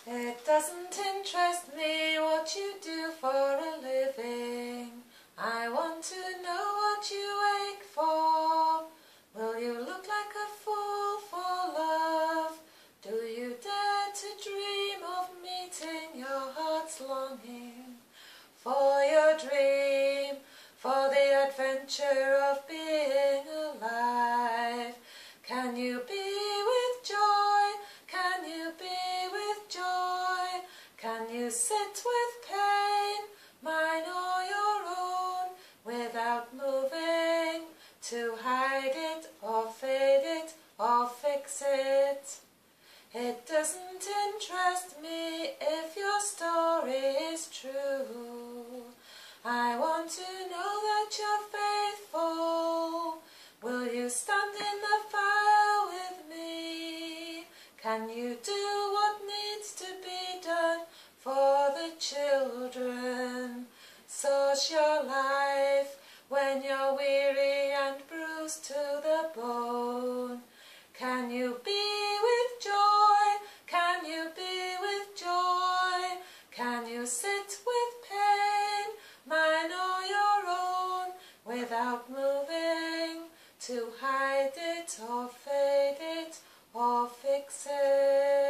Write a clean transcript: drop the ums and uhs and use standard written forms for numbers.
It doesn't interest me what you do for a living. I want to know what you ache for. Will you look like a fool for love? Do you dare to dream of meeting your heart's longing? For your dream, for the adventure of being alive. Can you be with joy? Can you be with joy? Can you sit with pain, mine or your own, without moving to hide it or fade it or fix it? It doesn't interest me if your story is true. I want to know that you're faithful. Will you stand in the fire with me? Can you do what needs to be done for the children? Source your life when you're weary and bruised to the bone. Can you be with joy? Can you be with joy? Can you sit with pain, mine or your own, without moving to hide it or fade it or fix it?